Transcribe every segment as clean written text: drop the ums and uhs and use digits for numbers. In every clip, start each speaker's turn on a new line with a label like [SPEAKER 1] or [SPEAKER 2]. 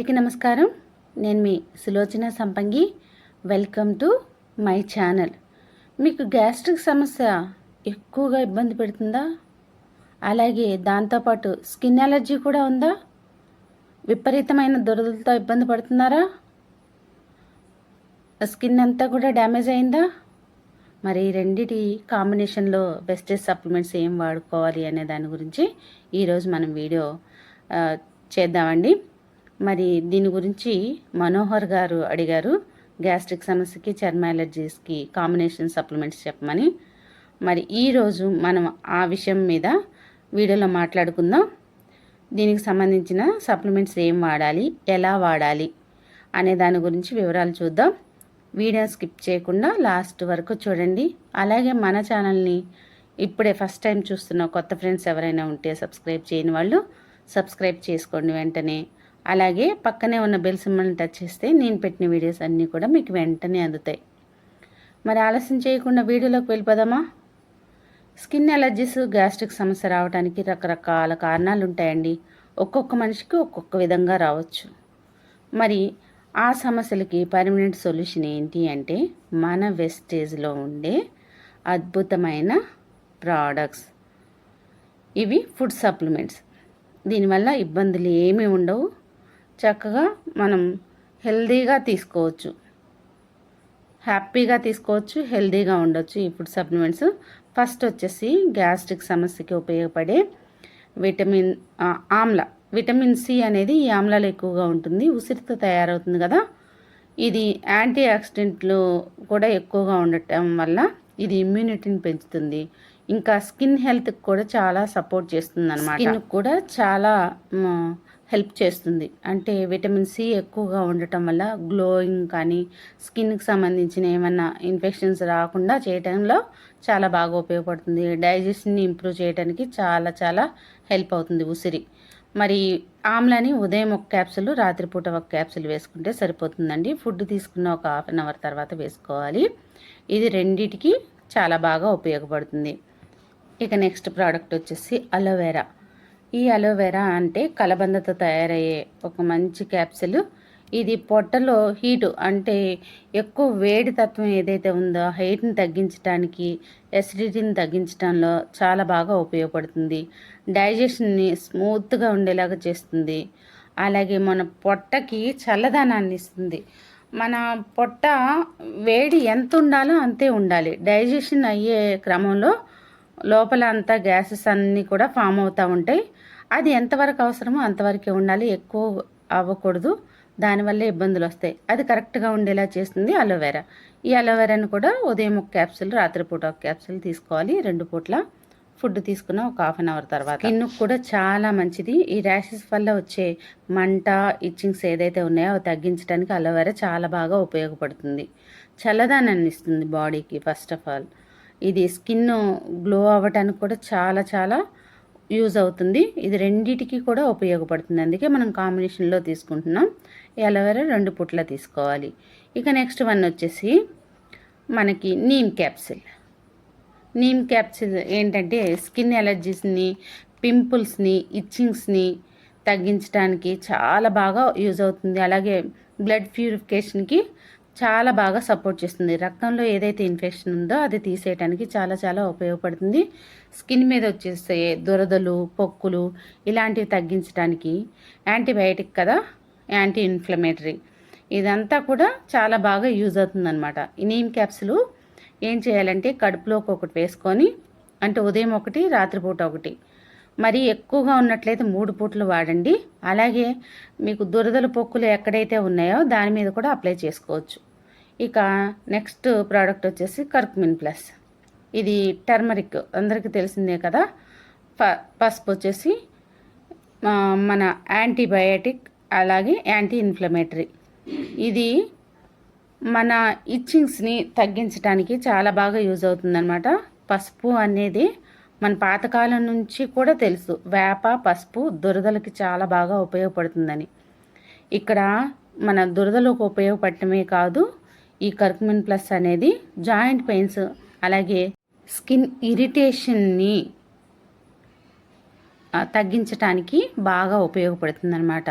[SPEAKER 1] అందరికీ నమస్కారం. నేను మీ సులోచన సంపంగి. Welcome to my channel. మీకు గ్యాస్ట్రిక్ సమస్య ఎక్కువగా ఇబ్బంది పెడుతుందా? అలాగే దాంతోపాటు స్కిన్ అలర్జీ కూడా ఉందా? విపరీతమైన దురదలతో ఇబ్బంది పడుతున్నారా? స్కిన్ అంతా కూడా డ్యామేజ్ అయిందా? మరి రెండిటి కాంబినేషన్లో బెస్ట్ సప్లిమెంట్స్ ఏం వాడుకోవాలి అనే దాని గురించి ఈరోజు మనం వీడియో చేద్దామండి. మరి దీని గురించి మనోహర్ గారు అడిగారు, గ్యాస్ట్రిక్ సమస్యకి చర్మ అలర్జీస్కి కాంబినేషన్ సప్లిమెంట్స్ చెప్పమని. మరి ఈరోజు మనం ఆ విషయం మీద వీడియోలో మాట్లాడుకుందాం. దీనికి సంబంధించిన సప్లిమెంట్స్ ఏం వాడాలి, ఎలా వాడాలి అనే దాని గురించి వివరాలు చూద్దాం. వీడియో స్కిప్ చేయకుండా లాస్ట్ వరకు చూడండి. అలాగే మన ఛానల్ని ఇప్పుడే ఫస్ట్ టైం చూస్తున్న కొత్త ఫ్రెండ్స్ ఎవరైనా ఉంటే సబ్స్క్రైబ్ చేయని వాళ్ళు సబ్స్క్రైబ్ చేసుకోండి వెంటనే. అలాగే పక్కనే ఉన్న బెల్ సింబల్ని టచ్ చేస్తే నేను పెట్టిన వీడియోస్ అన్నీ కూడా మీకు వెంటనే అందుతాయి. మరి ఆలస్యం చేయకుండా వీడియోలోకి వెళ్ళిపోదామా? స్కిన్ అలర్జీస్, గ్యాస్ట్రిక్ సమస్య రావడానికి రకరకాల కారణాలు ఉంటాయండి. ఒక్కొక్క మనిషికి ఒక్కొక్క విధంగా రావచ్చు. మరి ఆ సమస్యలకి పర్మనెంట్ సొల్యూషన్ ఏంటి అంటే మన వెస్టేజ్లో ఉండే అద్భుతమైన ప్రోడక్ట్స్. ఇవి ఫుడ్ సప్లిమెంట్స్. దీనివల్ల ఇబ్బందులు ఏమీ ఉండవు. చక్కగా మనం హెల్దీగా తీసుకోవచ్చు, హ్యాపీగా తీసుకోవచ్చు, హెల్దీగా ఉండొచ్చు ఈ ఫుడ్ సప్లిమెంట్స్. ఫస్ట్ వచ్చేసి గ్యాస్ట్రిక్ సమస్యకి ఉపయోగపడే విటమిన్ సి అనేది ఈ ఆమ్లాలో ఎక్కువగా ఉంటుంది. ఉసిరితో తయారవుతుంది కదా. ఇది యాంటీ ఆక్సిడెంట్లు కూడా ఎక్కువగా ఉండటం వల్ల ఇది ఇమ్యూనిటీని పెంచుతుంది. ఇంకా స్కిన్ హెల్త్కి కూడా చాలా సపోర్ట్ చేస్తుంది అన్నమాట. స్కిన్ కూడా చాలా హెల్ప్ చేస్తుంది. అంటే విటమిన్ సి ఎక్కువగా ఉండటం వల్ల గ్లోయింగ్ కానీ స్కిన్కి సంబంధించిన ఏమన్నా ఇన్ఫెక్షన్స్ రాకుండా చేయడంలో చాలా బాగా ఉపయోగపడుతుంది. డైజెషన్ని ఇంప్రూవ్ చేయడానికి చాలా చాలా హెల్ప్ అవుతుంది ఉసిరి. మరి ఆమ్లాని ఉదయం ఒక క్యాప్సుల్, రాత్రిపూట ఒక క్యాప్సుల్ వేసుకుంటే సరిపోతుందండి. ఫుడ్ తీసుకున్న ఒక హాఫ్ అన్ అవర్ తర్వాత వేసుకోవాలి. ఇది రెండిటికి చాలా బాగా ఉపయోగపడుతుంది. ఇక నెక్స్ట్ ప్రోడక్ట్ వచ్చేసి అలోవెరా. ఈ అలోవెరా అంటే కలబందతో తయారయ్యే ఒక మంచి క్యాప్సుల్. ఇది పొట్టలో హీటు అంటే ఎక్కువ వేడి తత్వం ఏదైతే ఉందో హీట్ని తగ్గించడానికి, ఎసిడిటీని తగ్గించడంలో చాలా బాగా ఉపయోగపడుతుంది. డైజెషన్ని స్మూత్గా ఉండేలాగా చేస్తుంది. అలాగే మన పొట్టకి చల్లదనాన్ని ఇస్తుంది. మన పొట్ట వేడి ఎంత ఉండాలో అంతే ఉండాలి. డైజెషన్ అయ్యే క్రమంలో లోపల అంతా గ్యాసెస్ అన్నీ కూడా ఫామ్ అవుతూ ఉంటాయి. అది ఎంతవరకు అవసరమో అంతవరకే ఉండాలి, ఎక్కువ అవ్వకూడదు. దానివల్ల ఇబ్బందులు వస్తాయి. అది కరెక్ట్గా ఉండేలా చేస్తుంది అలోవెరా. ఈ అలోవెరాను కూడా ఉదయం ఒక క్యాప్సుల్, రాత్రిపూట ఒక క్యాప్సుల్ తీసుకోవాలి. 2 పూట్ల ఫుడ్ తీసుకున్న ఒక హాఫ్ అన్ అవర్ తర్వాత. స్కిన్ కూడా చాలా మంచిది. ఈ ర్యాషెస్ వల్ల వచ్చే మంట, ఇచ్చింగ్స్ ఏదైతే ఉన్నాయో అవి తగ్గించడానికి అలోవెరా చాలా బాగా ఉపయోగపడుతుంది. చల్లదనాన్ని ఇస్తుంది బాడీకి. ఫస్ట్ ఆఫ్ ఆల్ ఇది స్కిన్ గ్లో అవ్వడానికి కూడా చాలా చాలా యూజ్ అవుతుంది. ఇది రెండిటికి కూడా ఉపయోగపడుతుంది. అందుకే మనం కాంబినేషన్లో తీసుకుంటున్నాం. ఈ అలోవెరా 2 పూట్ల తీసుకోవాలి. ఇక నెక్స్ట్ వన్ వచ్చేసి మనకి నీమ్ క్యాప్సిల్. నీమ్ క్యాప్సిల్ ఏంటంటే స్కిన్ ఎలర్జీస్ని, పింపుల్స్ని, ఇచ్చింగ్స్ని తగ్గించడానికి చాలా బాగా యూజ్ అవుతుంది. అలాగే బ్లడ్ ప్యూరిఫికేషన్కి చాలా బాగా సపోర్ట్ చేస్తుంది. రక్తంలో ఏదైతే ఇన్ఫెక్షన్ ఉందో అది తీసేయడానికి చాలా చాలా ఉపయోగపడుతుంది. స్కిన్ మీద వచ్చేసే దురదలు, పొక్కులు ఇలాంటివి తగ్గించడానికి యాంటీబయాటిక్ కదా, యాంటీ ఇన్ఫ్లమేటరీ. ఇదంతా కూడా చాలా బాగా యూజ్ అవుతుంది అనమాట. ఈ నీమ్ క్యాప్సులు ఏం చేయాలంటే కడుపులోకి ఒకటి వేసుకొని, అంటే ఉదయం ఒకటి, రాత్రిపూట ఒకటి, మరి ఎక్కువగా ఉన్నట్లయితే 3 పూటలు వాడండి. అలాగే మీకు దురదలు, పొక్కులు ఎక్కడైతే ఉన్నాయో దాని మీద కూడా అప్లై చేసుకోవచ్చు. ఇక నెక్స్ట్ ప్రోడక్ట్ వచ్చేసి కర్కుమిన్ ప్లస్. ఇది టర్మరిక్ అందరికీ తెలిసిందే కదా. పసుపు వచ్చేసి మన యాంటీబయాటిక్, అలాగే యాంటీ ఇన్ఫ్లమేటరీ. ఇది మన ఇచ్చింగ్స్ని తగ్గించడానికి చాలా బాగా యూజ్ అవుతుందన్నమాట. పసుపు అనేది మన పాతకాలం నుంచి కూడా తెలుసు. వేప, పసుపు దురదలకి చాలా బాగా ఉపయోగపడుతుందని. ఇక్కడ మన దురదలకు ఉపయోగపడటమే కాదు, ఈ కర్కుమిన్ ప్లస్ అనేది జాయింట్ పెయిన్స్, అలాగే స్కిన్ ఇరిటేషన్ని తగ్గించడానికి బాగా ఉపయోగపడుతుంది అన్నమాట.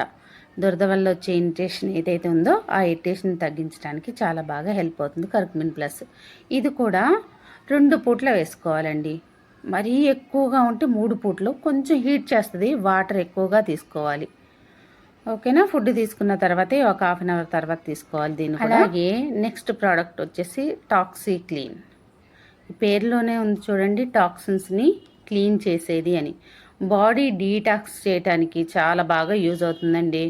[SPEAKER 1] దురద వల్ల వచ్చే ఇరిటేషన్ ఏదైతే ఉందో ఆ ఇరిటేషన్ తగ్గించడానికి చాలా బాగా హెల్ప్ అవుతుంది కర్కుమిన్ ప్లస్. ఇది కూడా 2 పూట్ల వేసుకోవాలండి. మరీ ఎక్కువగా ఉంటే 3 పూట్లు, కొంచెం హీట్ చేస్తుంది, వాటర్ ఎక్కువగా తీసుకోవాలి. ఓకేనా. ఫుడ్ తీసుకున్న తర్వాతే ఒక హాఫ్ అన్ అవర్ తర్వాత తీసుకోవాలి దీన్ని. అలాగే నెక్స్ట్ ప్రోడక్ట్ వచ్చేసి టాక్సీ క్లీన్. పేరులోనే ఉంది చూడండి, టాక్సిన్స్ని క్లీన్ చేసేది అని. బాడీ డీటాక్స్ చేయడానికి చాలా బాగా యూజ్ అవుతుందండి.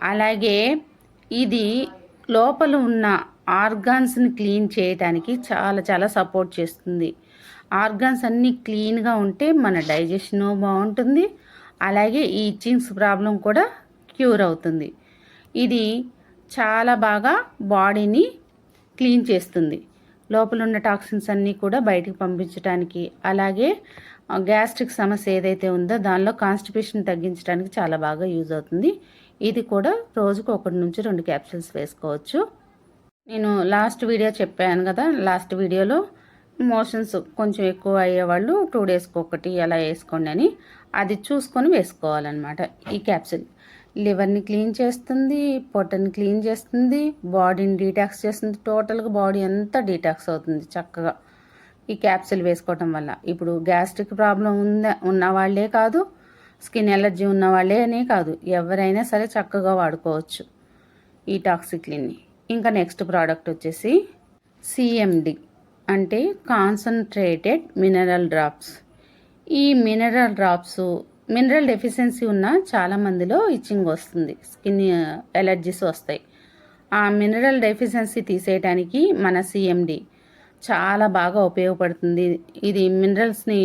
[SPEAKER 1] అలాగే ఇది లోపల ఉన్న ఆర్గాన్స్ని క్లీన్ చేయడానికి చాలా చాలా సపోర్ట్ చేస్తుంది. ఆర్గాన్స్ అన్నీ క్లీన్గా ఉంటే మన డైజెషన్ బాగుంటుంది. అలాగే ఈ ఇచ్చింగ్స్ ప్రాబ్లం కూడా క్యూర్ అవుతుంది. ఇది చాలా బాగా బాడీని క్లీన్ చేస్తుంది. లోపల ఉన్న టాక్సిన్స్ అన్నీ కూడా బయటికి పంపించడానికి, అలాగే గ్యాస్ట్రిక్ సమస్య ఏదైతే ఉందో దానిలో కాన్స్టిపేషన్ తగ్గించడానికి చాలా బాగా యూజ్ అవుతుంది. ఇది కూడా రోజుకు 1 నుంచి 2 క్యాప్సూల్స్ వేసుకోవచ్చు. నేను లాస్ట్ వీడియో చెప్పాను కదా, లాస్ట్ వీడియోలో మోషన్స్ కొంచెం ఎక్కువ అయ్యేవాళ్ళు 2 డేస్కి ఒకటి అలా వేసుకోండి అని, అది చూసుకొని వేసుకోవాలన్నమాట. ఈ క్యాప్సూల్ లివర్ని క్లీన్ చేస్తుంది, పొట్టని క్లీన్ చేస్తుంది, బాడీని డీటాక్స్ చేస్తుంది. టోటల్గా బాడీ అంతా డీటాక్స్ అవుతుంది చక్కగా ఈ క్యాప్సూల్ వేసుకోవటం వల్ల. ఇప్పుడు గ్యాస్ట్రిక్ ప్రాబ్లం ఉన్న వాళ్ళే కాదు, స్కిన్ ఎలర్జీ ఉన్న వాళ్ళే అనే కాదు, ఎవరైనా సరే చక్కగా వాడుకోవచ్చు ఈ టాక్సీ క్లీన్ని. ఇంకా నెక్స్ట్ ప్రోడక్ట్ వచ్చేసి CMD అంటే కాన్సన్ట్రేటెడ్ మినరల్ డ్రాప్స్. ఈ మినరల్ డ్రాప్స్ మినరల్ డెఫిషియన్సీ ఉన్న చాలామందిలో ఇచ్చింగ్ వస్తుంది, స్కిన్ ఎలర్జీస్ వస్తాయి. ఆ మినరల్ డెఫిషియన్సీ తీసేయడానికి మన CMD చాలా బాగా ఉపయోగపడుతుంది. ఇది మినరల్స్ని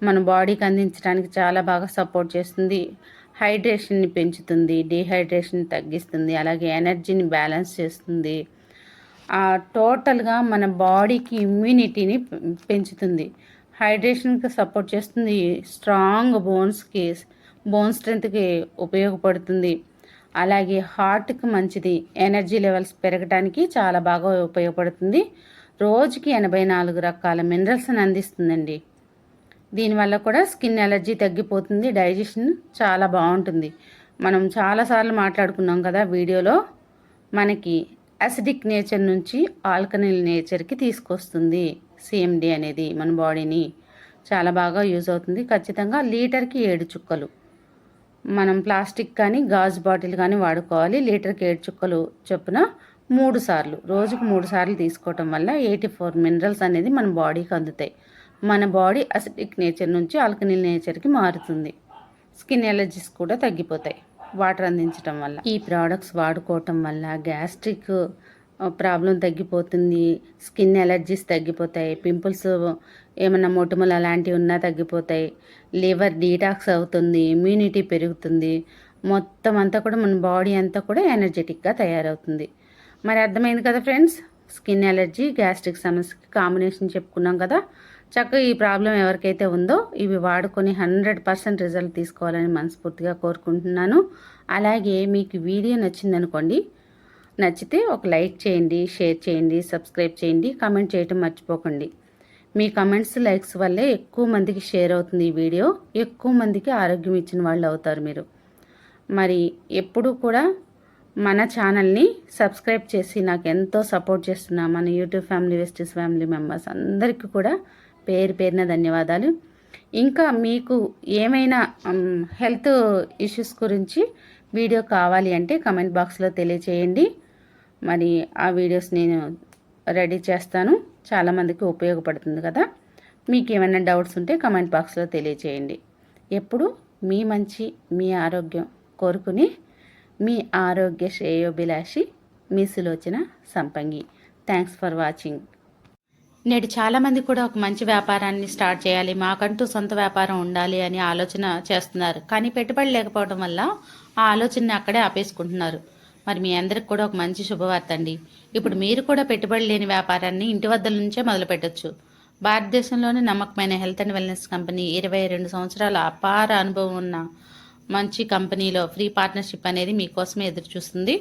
[SPEAKER 1] మన బాడీకి అందించడానికి చాలా బాగా సపోర్ట్ చేస్తుంది. హైడ్రేషన్ని పెంచుతుంది, డీహైడ్రేషన్ తగ్గిస్తుంది, అలాగే ఎనర్జీని బ్యాలెన్స్ చేస్తుంది. టోటల్గా మన బాడీకి ఇమ్యూనిటీని పెంచుతుంది, హైడ్రేషన్కి సపోర్ట్ చేస్తుంది, స్ట్రాంగ్ బోన్ స్ట్రెంత్కి ఉపయోగపడుతుంది. అలాగే హార్ట్కి మంచిది, ఎనర్జీ లెవెల్స్ పెరగడానికి చాలా బాగా ఉపయోగపడుతుంది. రోజుకి 84 రకాల మినరల్స్ని అందిస్తుందండి. దీనివల్ల కూడా స్కిన్ ఎలర్జీ తగ్గిపోతుంది, డైజెషన్ చాలా బాగుంటుంది. మనం చాలాసార్లు మాట్లాడుకున్నాం కదా వీడియోలో, మనకి అసిడిక్ నేచర్ నుంచి ఆల్కనిల్ నేచర్కి తీసుకొస్తుంది CMD అనేది. మన బాడీని చాలా బాగా యూజ్ అవుతుంది. ఖచ్చితంగా లీటర్కి 7 చుక్కలు. మనం ప్లాస్టిక్ కానీ గాజు బాటిల్ కానీ వాడుకోవాలి. లీటర్కి 7 చుక్కలు చొప్పున 3 సార్లు, రోజుకు 3 సార్లు తీసుకోవటం వల్ల 84 మినరల్స్ అనేది మన బాడీకి అందుతాయి. మన బాడీ అసిడిక్ నేచర్ నుంచి ఆల్కనిల్ నేచర్కి మారుతుంది. స్కిన్ ఎలర్జీస్ కూడా తగ్గిపోతాయి వాటర్ అందించడం వల్ల. ఈ ప్రోడక్ట్స్ వాడుకోవటం వల్ల గ్యాస్ట్రిక్ ప్రాబ్లం తగ్గిపోతుంది, స్కిన్ ఎలర్జీస్ తగ్గిపోతాయి, పింపుల్స్ ఏమన్నా మొటిమలు అలాంటివి ఉన్నా తగ్గిపోతాయి, లివర్ డీటాక్స్ అవుతుంది, ఇమ్యూనిటీ పెరుగుతుంది, మొత్తం అంతా కూడా మన బాడీ అంతా కూడా ఎనర్జెటిక్గా తయారవుతుంది. మరి అర్థమైంది కదా ఫ్రెండ్స్, స్కిన్ ఎలర్జీ గ్యాస్ట్రిక్ సమస్యకి కాంబినేషన్ చెప్పుకున్నాం కదా. చక్కగా ఈ ప్రాబ్లం ఎవరికైతే ఉందో ఇవి వాడుకొని 100% రిజల్ట్ తీసుకోవాలని మనస్ఫూర్తిగా కోరుకుంటున్నాను. అలాగే మీకు వీడియో నచ్చిందనుకోండి, నచ్చితే ఒక లైక్ చేయండి, షేర్ చేయండి, సబ్స్క్రైబ్ చేయండి, కామెంట్ చేయటం మర్చిపోకండి. మీ కమెంట్స్, లైక్స్ వల్లే ఎక్కువ మందికి షేర్ అవుతుంది ఈ వీడియో, ఎక్కువ మందికి ఆరోగ్యం ఇచ్చిన వాళ్ళు అవుతారు మీరు. మరి ఎప్పుడూ కూడా మన ఛానల్ని సబ్స్క్రైబ్ చేసి నాకు ఎంతో సపోర్ట్ చేస్తున్న మన యూట్యూబ్ ఫ్యామిలీ, వెస్టీస్ ఫ్యామిలీ మెంబర్స్ అందరికీ కూడా పేరున ధన్యవాదాలు. ఇంకా మీకు ఏమైనా హెల్త్ ఇష్యూస్ గురించి వీడియో కావాలి అంటే కమెంట్ బాక్స్లో తెలియచేయండి. మరి ఆ వీడియోస్ నేను రెడీ చేస్తాను, చాలామందికి ఉపయోగపడుతుంది కదా. మీకు ఏమైనా డౌట్స్ ఉంటే కమెంట్ బాక్స్లో తెలియచేయండి. ఎప్పుడు మీ మంచి, మీ ఆరోగ్యం కోరుకుని మీ ఆరోగ్య శ్రేయోభిలాషి మీ సులోచన సంపంగి. Thanks for watching. నేడు చాలామంది కూడా ఒక మంచి వ్యాపారాన్ని స్టార్ట్ చేయాలి, మాకంటూ సొంత వ్యాపారం ఉండాలి అని ఆలోచన చేస్తున్నారు. కానీ పెట్టుబడి లేకపోవడం వల్ల ఆ ఆలోచనని అక్కడే ఆపేసుకుంటున్నారు. మరి మీ అందరికి కూడా ఒక మంచి శుభవార్త అండి. ఇప్పుడు మీరు కూడా పెట్టుబడి లేని వ్యాపారాన్ని ఇంటి వద్ద నుంచే మొదలు పెట్టచ్చు. భారతదేశంలోని నమ్మకమైన హెల్త్ అండ్ వెల్నెస్ కంపెనీ, 22 సంవత్సరాల అపార అనుభవం ఉన్న మంచి కంపెనీలో ఫ్రీ పార్ట్నర్షిప్ అనేది మీకోసమే ఎదురు చూస్తుంది.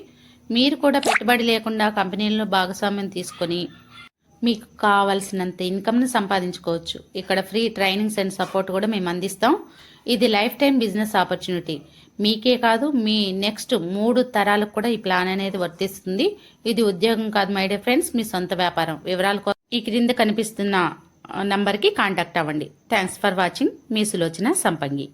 [SPEAKER 1] మీరు కూడా పెట్టుబడి లేకుండా కంపెనీల్లో భాగస్వామ్యం తీసుకొని మీకు కావాల్సినంత ఇన్కమ్ని సంపాదించుకోవచ్చు. ఇక్కడ ఫ్రీ ట్రైనింగ్స్ అండ్ సపోర్ట్ కూడా మేము అందిస్తాం. ఇది లైఫ్ టైం బిజినెస్ ఆపర్చునిటీ. మీకే కాదు మీ నెక్స్ట్ 3 తరాలకు కూడా ఈ ప్లాన్ అనేది వర్తిస్తుంది. ఇది ఉద్యోగం కాదు మై డియర్ ఫ్రెండ్స్, మీ సొంత వ్యాపారం. వివరాల కోసం ఈ క్రింద కనిపిస్తున్న నంబర్కి కాంటాక్ట్ అవ్వండి. Thanks for watching. మీ సులోచన సంపంగి.